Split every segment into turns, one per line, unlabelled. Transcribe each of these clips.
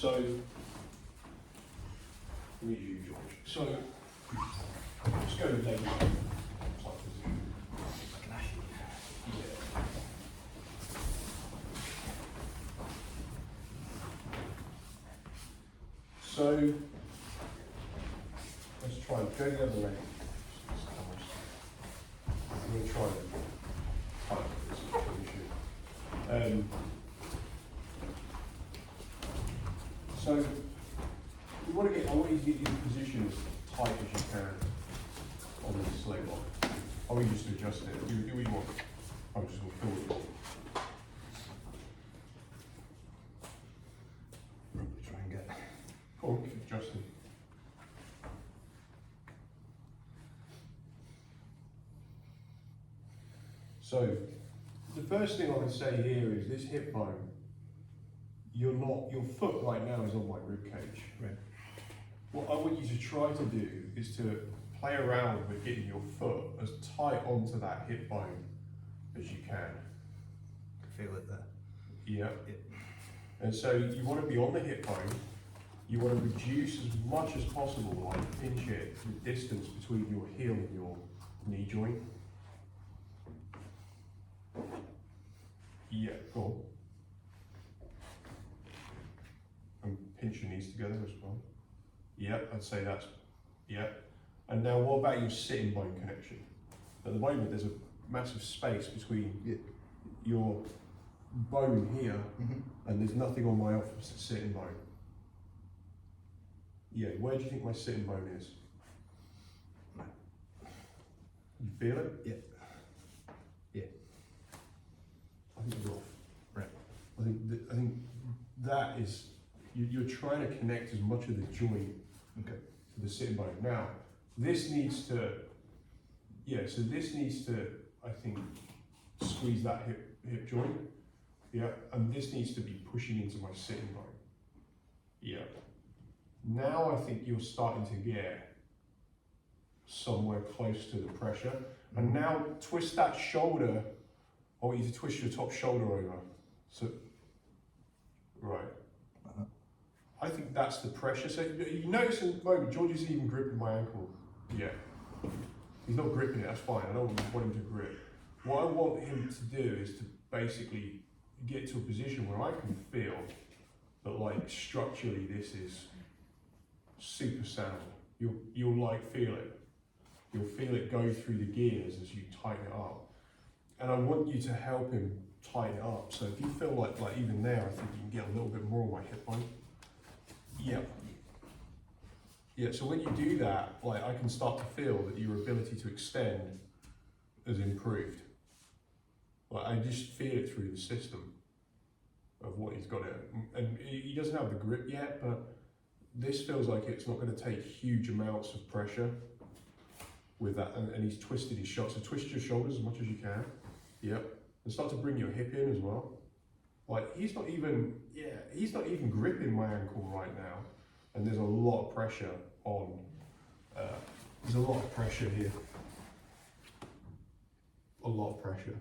So, let me use George. So, let's go with Leglock type position. Yeah. So, let's try and go the other way. I'm going to try and tighten this position. So, I want you to get your position as tight as you can on this leg lock. Or you just adjust it. Do what you want. I'm just going to fill it.
Probably try and get.
Cool, keep adjusting. So, the first thing I would say here is this hip bone. Your foot right now is on my rib cage.
Right.
What I want you to try to do is to play around with getting your foot as tight onto that hip bone as you can.
Feel it there.
Yeah.
Yep.
And so you want to be on the hip bone. You want to reduce as much as possible, like pinch it, the distance between your heel and your knee joint. Yeah, cool. And pinch your knees together as well. Yeah, I'd say that's, yeah. And now what about your sitting bone connection? At the moment there's a massive space between your bone here and there's nothing on my opposite sitting bone. Yeah, where do you think my sitting bone is? You feel it?
Yeah. Yeah.
I think you're off.
Right.
I think that is, you're trying to connect as much of the joint to the sitting bone. Now, this needs to, so this needs to, I think, squeeze that hip joint. Yeah, and this needs to be pushing into my sitting bone. Yeah. Now I think you're starting to get somewhere close to the pressure. And now twist that shoulder. I want you to twist your top shoulder over. So, right. I think that's the pressure. So you notice in the moment, George isn't even gripping my ankle yet. He's not gripping it, that's fine. I don't want him to grip. What I want him to do is to basically get to a position where I can feel that, like, structurally this is super sound. You'll like feel it. You'll feel it go through the gears as you tighten it up. And I want you to help him tighten it up. So if you feel like even there, I think you can get a little bit more on my hip bone. Yeah. Yeah, so when you do that, like, I can start to feel that your ability to extend has improved. Like, I just feel it through the system of what he's got it. And he doesn't have the grip yet, but this feels like it's not going to take huge amounts of pressure with that. And he's twisted his shot. So twist your shoulders as much as you can. Yep. And start to bring your hip in as well. Like, he's not even gripping my ankle right now. And there's a lot of pressure on, there's a lot of pressure here. A lot of pressure.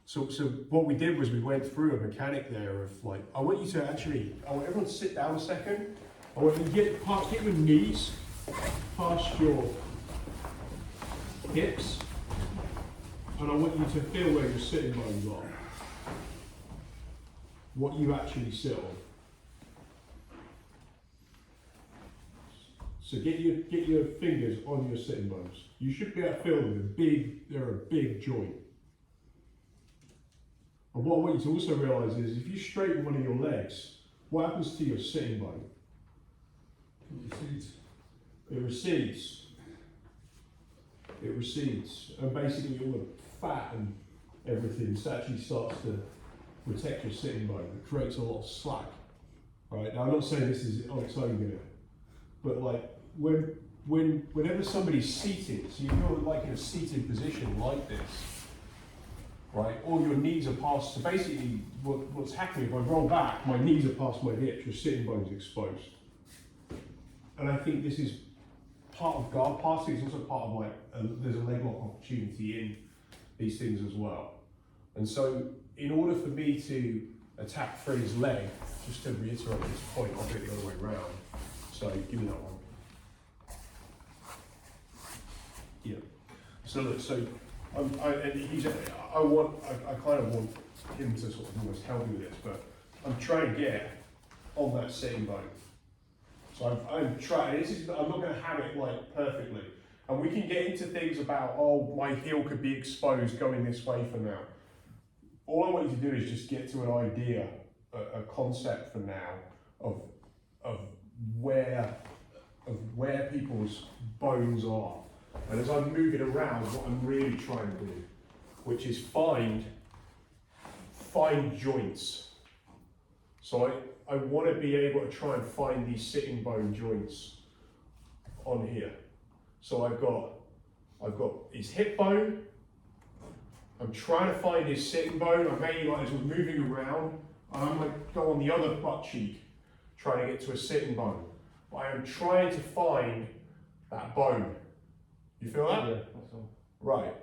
So what we did was we went through a mechanic there of, like, I want everyone to sit down a second. I want you to get your knees past your hips. And I want you to feel where your sitting bones are. What you actually sit on. So get your fingers on your sitting bones. You should be able to feel them. They're a big joint. And what I want you to also realise is if you straighten one of your legs, what happens to your sitting bone?
It recedes.
It recedes. It recedes. And basically all the fat and everything actually starts to protect your sitting bone. It creates a lot of slack. Right? Now I'm not saying this is on its own gonna, but like whenever somebody's seated, so you're like in a seated position like this, right? All your knees are past, so basically what's happening, if I roll back, my knees are past my hips, your sitting bone's exposed. And I think this is part of guard passing, it's also part of like, there's a leg lock opportunity in these things as well. And so in order for me to attack through his leg. Just to reiterate this point, I'll do it the other way around. So give me that one. Yeah. So look, so I kind of want him to sort of almost help me with this, but I'm trying to get on that sitting bone. So I'm trying. I'm not going to have it like perfectly, and we can get into things about, oh, my heel could be exposed going this way for now. All I want you to do is just get to an idea, a concept for now of where people's bones are. And as I'm moving around, what I'm really trying to do, which is find joints. So I want to be able to try and find these sitting bone joints on here. So I've got his hip bone. I'm trying to find his sitting bone. I may, like, as we're moving around, and I might go on the other butt cheek, trying to get to a sitting bone. But I am trying to find that bone. You feel that?
Yeah, that's all.
Right.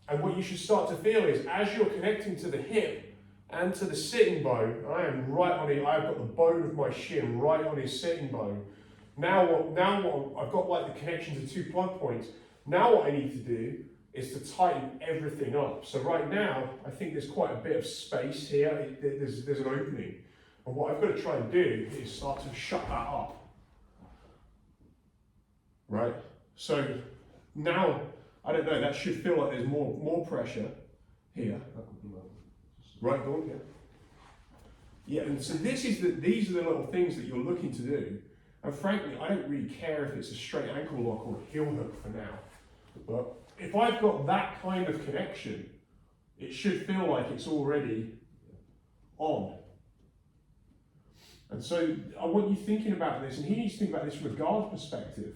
And what you should start to feel is, as you're connecting to the hip and to the sitting bone, I am right on it. I've got the bone of my shin right on his sitting bone. Now what I've got, like, the connection to 2 plug points. Now what I need to do is to tighten everything up. So right now, I think there's quite a bit of space here. There's an opening. And what I've got to try and do is start to shut that up. Right? So now, I don't know, that should feel like there's more pressure here. Right, go on, yeah. Yeah, and so these are the little things that you're looking to do. And frankly, I don't really care if it's a straight ankle lock or a heel hook for now. But if I've got that kind of connection, it should feel like it's already on. And so I want you thinking about this, and he needs to think about this from a guard perspective.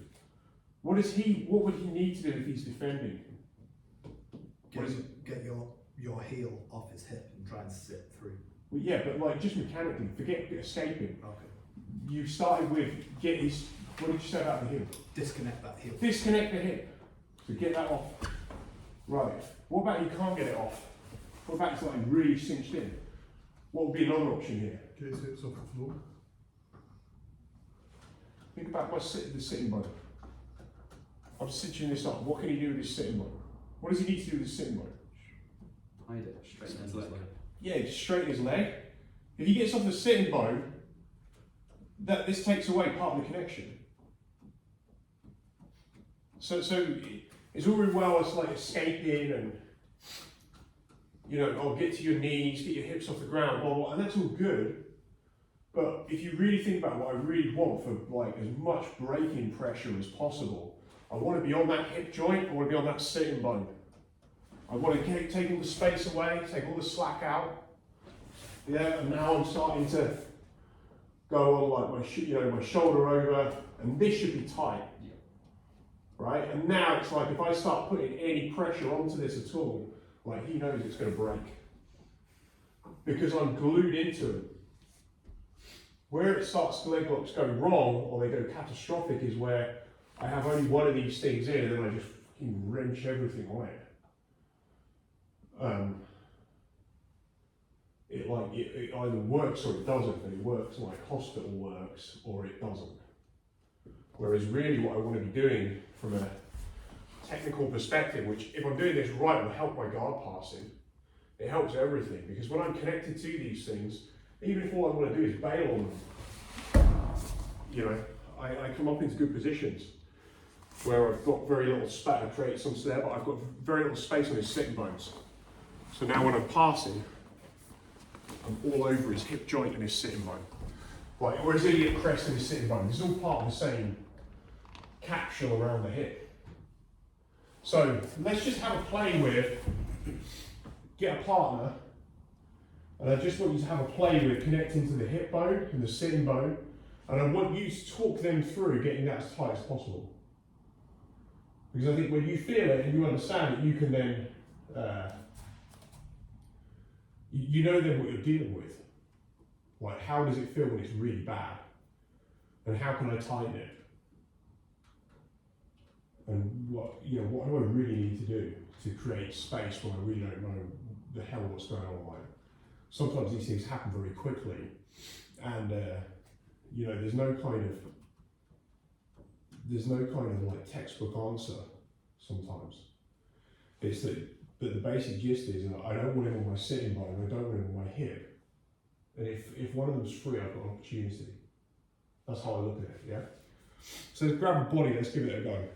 What would he need to do if he's defending?
Get your heel off his hip and try and sit through.
Well, yeah, but like just mechanically, forget escaping.
Okay.
You started with get his. What did you say about the heel?
Disconnect that heel.
Disconnect the hip. So get that off. Right. What about you can't get it off? What about it's like really cinched in? What would be another option here?
Get his hips off the floor.
Think about the sitting bone. I'm stitching this up. What can he do with his sitting bone? What does he need to do with his sitting bone?
Hide it. Straighten his leg.
Yeah, just straighten his leg. If he gets off the sitting bone, this takes away part of the connection. So it's all very well as like escaping and, you know, oh, get to your knees, get your hips off the ground, blah, blah, and that's all good. But if you really think about what I really want for like as much braking pressure as possible, I want to be on that hip joint, I want to be on that sitting bone. I want to take all the space away, take all the slack out. Yeah, and now I'm starting to go on like my shoulder over, and this should be tight.
Yeah.
Right? And now it's like if I start putting any pressure onto this at all, like he knows it's going to break. Because I'm glued into it. Where it starts to leg locks go wrong, or they go catastrophic, is where I have only one of these things in, and then I just fucking wrench everything away. It either works or it doesn't, and it works like hospital works, or it doesn't. Whereas really what I want to be doing from a technical perspective, which if I'm doing this right will help my guard passing, it helps everything, because when I'm connected to these things, even if all I want to do is bail on them, you know, I come up into good positions where I've got very little space. I create some there, but I've got very little space on his sitting bones. So now when I'm passing, I'm all over his hip joint and his sitting bone. Right, or his iliac crest and his sitting bone. This is all part of the same capsule around the hip. So let's just have a play with, get a partner, and I just want you to have a play with connecting to the hip bone and the sitting bone, and I want you to talk them through getting that as tight as possible. Because I think when you feel it and you understand it, you can then, you know then what you're dealing with. Like, how does it feel when it's really bad? And how can I tighten it? And what do I really need to do to create space when I really don't know the hell what's going on? Like, sometimes these things happen very quickly, and you know, there's no kind of like textbook answer sometimes. It's that, but the basic gist is I don't want him on my sitting bone, I don't want him on my hip. And if one of them's free, I've got an opportunity. That's how I look at it, yeah? So let's grab a body, let's give it a go.